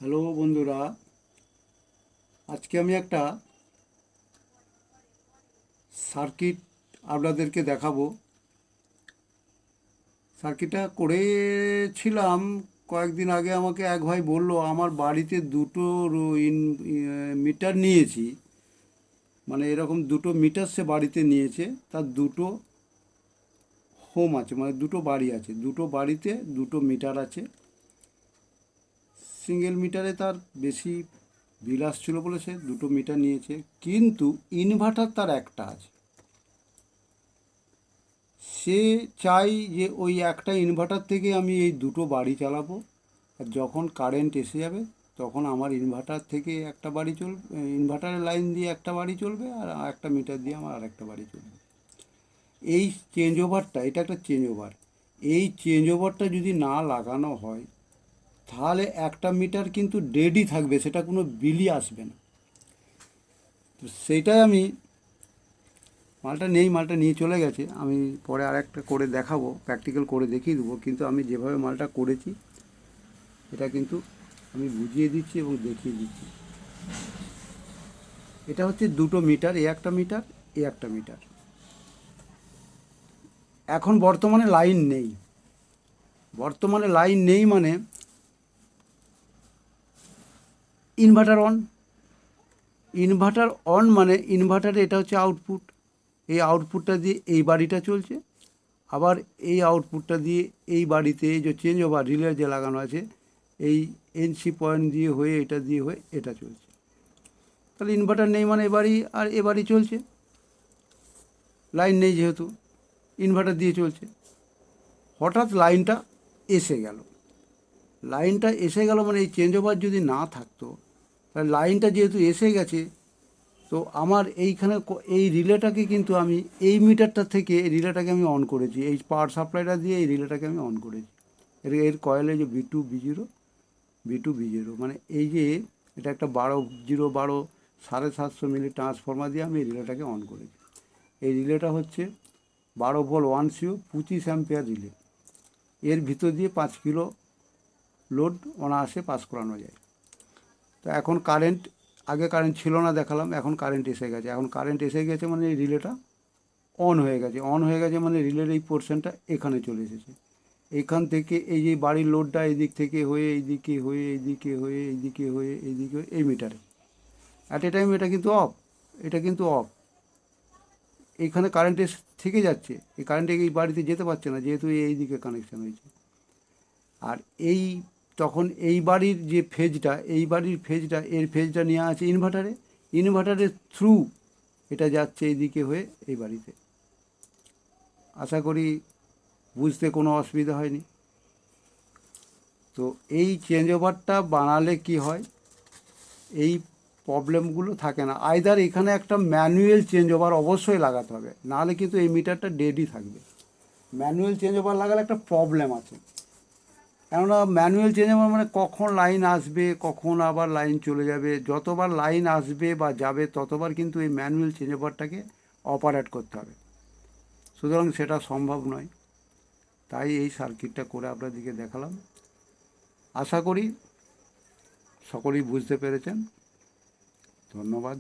Hello বন্ধুরা, আজকে আমি একটা সার্কিট আপনাদেরকে দেখাবো। সার্কিটটা করেছিলাম কয়েকদিন আগে। আমাকে এক ভাই বলল, আমার বাড়িতে দুটো মিটার নিয়েছি, মানে এরকম দুটো মিটার সে বাড়িতে নিয়েছে। তার দুটো হোম আছে, মানে দুটো বাড়ি আছে, দুটো বাড়িতে দুটো মিটার আছে। সিঙ্গেল মিটারে তার বেশি বিল আসছিল বলে সে দুটো মিটার নিয়েছে, কিন্তু ইনভার্টার তার একটা আছে। সে চাই যে ওই একটা ইনভার্টার থেকে আমি এই দুটো বাড়ি চালাবো, আর যখন কারেন্ট এসে যাবে তখন আমার ইনভার্টার থেকে একটা বাড়ি চলবে, ইনভার্টারের লাইন দিয়ে একটা বাড়ি চলবে, আর একটা মিটার দিয়ে আমার আরেকটা বাড়ি চলবে। এই চেঞ্জ ওভারটা, এটা একটা চেঞ্জ ওভার। এই চেঞ্জ ওভারটা যদি না লাগানো হয় তাহলে একটা মিটার কিন্তু ডেডই থাকবে, সেটা কোনো বিলই আসবে না। তো সেইটাই আমি, মালটা নেই, মালটা নিয়ে চলে গেছে। আমি পরে আর একটা করে দেখাবো, প্র্যাকটিক্যাল করে দেখিয়ে দেবো, কিন্তু আমি যেভাবে মালটা করেছি এটা কিন্তু আমি বুঝিয়ে দিচ্ছি এবং দেখিয়ে দিচ্ছি। এটা হচ্ছে দুটো মিটার, এ একটা মিটার, এ একটা মিটার। এখন বর্তমানে লাইন নেই। বর্তমানে লাইন নেই মানে ইনভার্টার অন। ইনভার্টার অন মানে ইনভার্টারে এটা হচ্ছে আউটপুট। এই আউটপুটটা দিয়ে এই বাড়িটা চলছে, আবার এই আউটপুটটা দিয়ে এই বাড়িতে এই যে চেঞ্জ ওভার রিলে যে লাগানো আছে, এই এনসি পয়েন্ট দিয়ে হয়ে এটা দিয়ে হয়ে এটা চলছে। তাহলে ইনভার্টার নেই মানে এবারই আর এবারই চলছে। লাইন নেই যেহেতু, ইনভার্টার দিয়ে চলছে। হঠাৎ লাইনটা এসে গেল। লাইনটা এসে গেল মানে এই চেঞ্জ ওভার যদি না থাকতো, তাহলে লাইনটা যেহেতু এসে গেছে, তো আমার এইখানে এই রিলেটাকে কিন্তু আমি এই মিটারটা থেকে এই রিলেটাকে আমি অন করেছি, এই পাওয়ার সাপ্লাইটা দিয়ে এই রিলেটাকে আমি অন করেছি। এর কয়েলে যে বি টু বি জিরো, মানে এই যে এটা একটা 12 750 মিলি ট্রান্সফর্মার দিয়ে আমি এই রিলেটাকে অন করেছি। এই রিলেটা হচ্ছে 12 ভোল্ট 1 সিও 25 অ্যাম্পিয়ার রিলে। এর ভিতর দিয়ে 5 কিলো লোড অনায়াসে পাস করানো যায়। তো এখন কারেন্ট, আগে কারেন্ট ছিল না দেখালাম, এখন কারেন্ট এসে গেছে। এখন কারেন্ট এসে গেছে মানে এই রিলেটা অন হয়ে গেছে। অন হয়ে গেছে মানে রিলের এই পোর্শনটা এখানে চলে এসেছে। এখান থেকে এই যে বাড়ির লোডটা এদিক থেকে হয়ে এইদিকে হয়ে এইদিকে হয়ে এইদিকে হয়ে এইদিকে হয়ে এই মিটারে অ্যাট এ টাইম এটা কিন্তু অফ। এটা কিন্তু অফ। এইখানে কারেন্ট থেকে যাচ্ছে, এই কারেন্ট এই বাড়িতে যেতে পারছে না যেহেতু এই দিকে কানেকশান হয়েছে। আর এই তখন এই বাড়ির যে ফেজটা, এই বাড়ির ফেজটা, এর ফেজটা নিয়ে আছে ইনভার্টারে। ইনভার্টারের থ্রু এটা যাচ্ছে এইদিকে হয়ে এই বাড়িতে। আশা করি বুঝতে কোনো অসুবিধা হয়নি। তো এই চেঞ্জ ওভারটা বানালে কি হয়, এই প্রবলেমগুলো থাকে না। আইদার এখানে একটা ম্যানুয়াল চেঞ্জ ওভার অবশ্যই লাগাতে হবে, নাহলে কিন্তু এই মিটারটা ডেডই থাকবে। ম্যানুয়াল চেঞ্জ ওভার লাগালে একটা প্রবলেম আছে, কেননা ম্যানুয়াল চেঞ্জ ওভার মানে কখন লাইন আসবে, কখন আবার লাইন চলে যাবে। যতবার লাইন আসবে বা যাবে ততবার কিন্তু এই ম্যানুয়াল চেঞ্জ ওভারটাকে অপারেট করতে হবে। সুতরাং সেটা সম্ভব নয়। তাই এই সার্কিটটা করে আপনাদেরকে দেখালাম। আশা করি সকলেই বুঝতে পেরেছেন। ধন্যবাদ।